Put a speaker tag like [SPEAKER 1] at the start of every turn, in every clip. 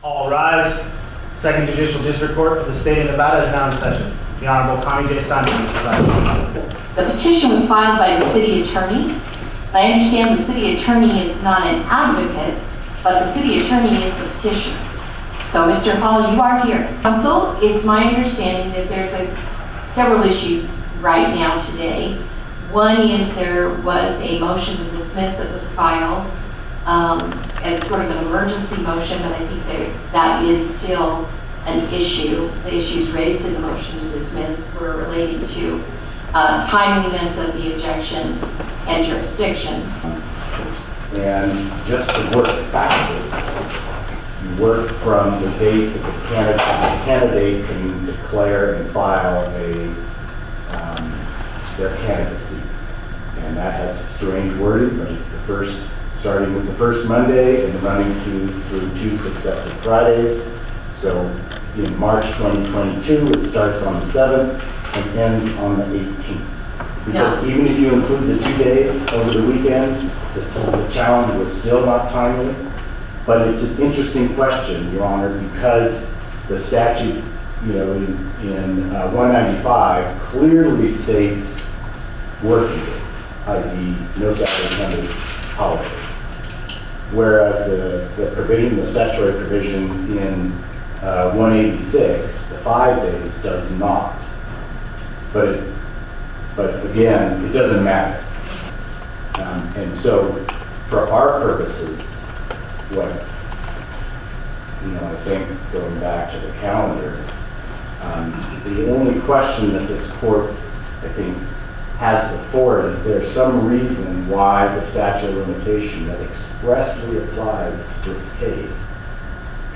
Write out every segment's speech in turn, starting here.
[SPEAKER 1] All rise. Second Judicial District Court of the State of Nevada is now in session. The Honorable Connie Steinheimer presiding.
[SPEAKER 2] The petition was filed by the city attorney. I understand the city attorney is not an advocate, but the city attorney is the petitioner. So, Mr. Hall, you are here. Council, it's my understanding that there's several issues right now today. One is there was a motion to dismiss that was filed as sort of an emergency motion, but I think that is still an issue. The issues raised in the motion to dismiss were relating to timeliness of the objection and jurisdiction.
[SPEAKER 3] And just to work backwards, you work from the date that the candidate can declare and file their candidacy. And that has strange wording, but it's starting with the first Monday and running through 2 successive Fridays. So in March 2022, it starts on the 7th and ends on the 18th. Because even if you include the 2 days over the weekend, the challenge was still not timely. But it's an interesting question, Your Honor, because the statute, in 195 clearly states working days, i.e. no Saturdays, Sundays, holidays. Whereas the statutory provision in 186, the 5 days, does not. But again, it doesn't matter. And so, for our purposes, I think going back to the calendar, the only question that this court, I think, has before it is there some reason why the statute of limitation that expressly applies to this case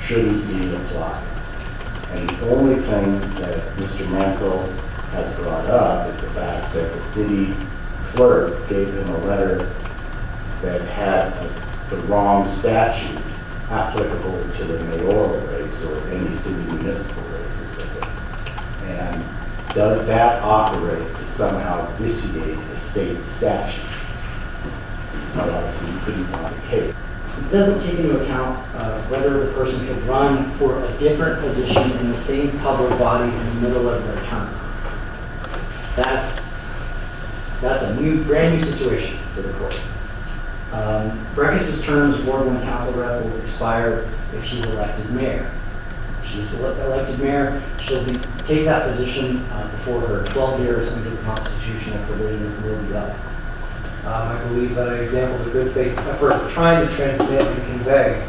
[SPEAKER 3] shouldn't be applied. And the only thing that Mr. Mantle has brought up is the fact that the city clerk gave him a letter that had the wrong statute applicable to the mayoral race or any city municipal races with it. And does that operate to somehow vitiate the state statute? Otherwise, we couldn't find a case.
[SPEAKER 4] It doesn't take into account whether the person could run for a different position in the same public body in the middle of their term. That's a brand new situation for the court. Brekhus' term as Ward 1 Council rep will expire if she's elected mayor. If she's elected mayor, she'll take that position before her 12 years under the constitutional provision will be up.
[SPEAKER 5] I believe that I exampled a good faith effort of trying to transmit and convey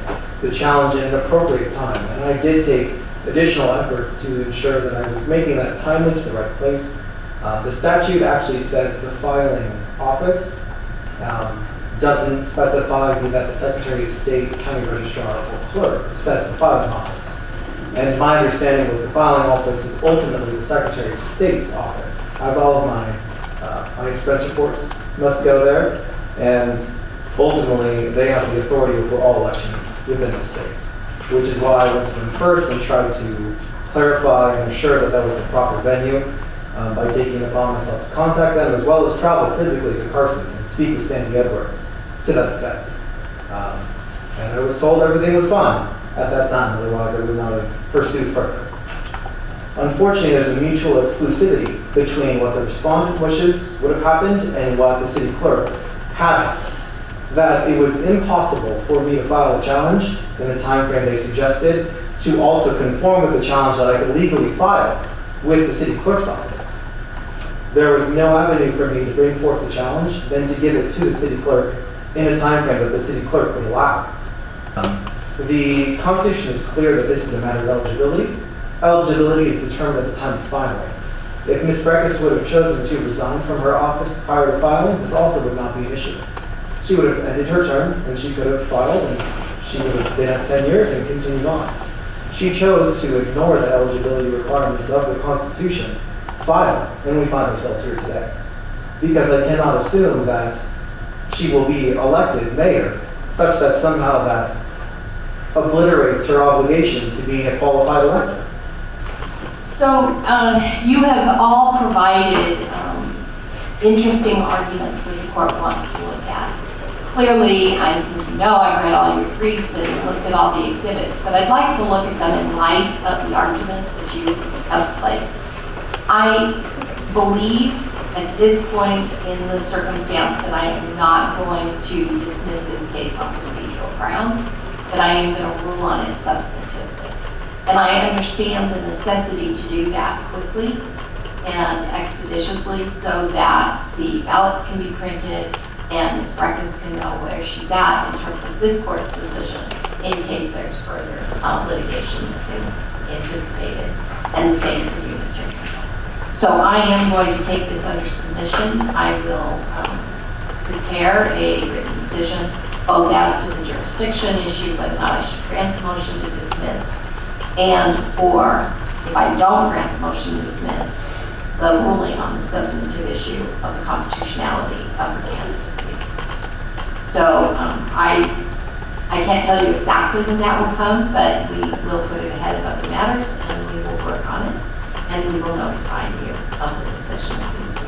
[SPEAKER 5] the challenge in an appropriate time. And I did take additional efforts to ensure that I was making that timely to the right place. The statute actually says the filing office doesn't specify that the Secretary of State, County Registrar, or Clerk. It says the filing office. And my understanding was the filing office is ultimately the Secretary of State's office, as all of my expense reports must go there, and ultimately they have the authority over all elections within the state, which is why I went to them first and tried to clarify and ensure that that was the proper venue by taking it upon myself to contact them, as well as travel physically to Carson and speak with Sandy Edwards to that effect. And I was told everything was fine at that time, otherwise I would not have pursued further. Unfortunately, there's a mutual exclusivity between what the respondent wishes would have happened and what the city clerk had happened. That it was impossible for me to file a challenge in the time frame they suggested to also conform with the challenge that I could legally file with the city clerk's office. There was no avenue for me to bring forth the challenge than to give it to the city clerk in a time frame that the city clerk would allow. The Constitution is clear that this is a matter of eligibility. Eligibility is determined at the time of filing. If Ms. Brekhus would have chosen to resign from her office prior to filing, this also would not be an issue. She would have ended her term and she could have filed and she would have been at 10 years and continued on. She chose to ignore the eligibility requirements of the Constitution, file, and we find ourselves here today. Because I cannot assume that she will be elected mayor such that somehow that obliterates her obligation to be a qualified elector.
[SPEAKER 2] So you have all provided interesting arguments that the court wants to look at. clearly, I think you know, I've read all your briefs and looked at all the exhibits, but I'd like to look at them in light of the arguments that you have placed. I believe at this point in the circumstance that I am not going to dismiss this case on procedural grounds, that I am going to rule on it substantively. And I understand the necessity to do that quickly and expeditiously so that the ballots can be printed and Ms. Brekhus can know where she's at in terms of this court's decision in case there's further litigation that's anticipated. And the same for you, Mr. Mantle. So I am going to take this under submission. I will prepare a written decision both as to the jurisdiction issue, whether or not I should grant the motion to dismiss, and or if I don't grant the motion to dismiss, the ruling on the substantive issue of the constitutionality of the candidacy. So I can't tell you exactly when that will come, but we will put it ahead of other matters and we will work on it and we will notify you of the decision as soon as we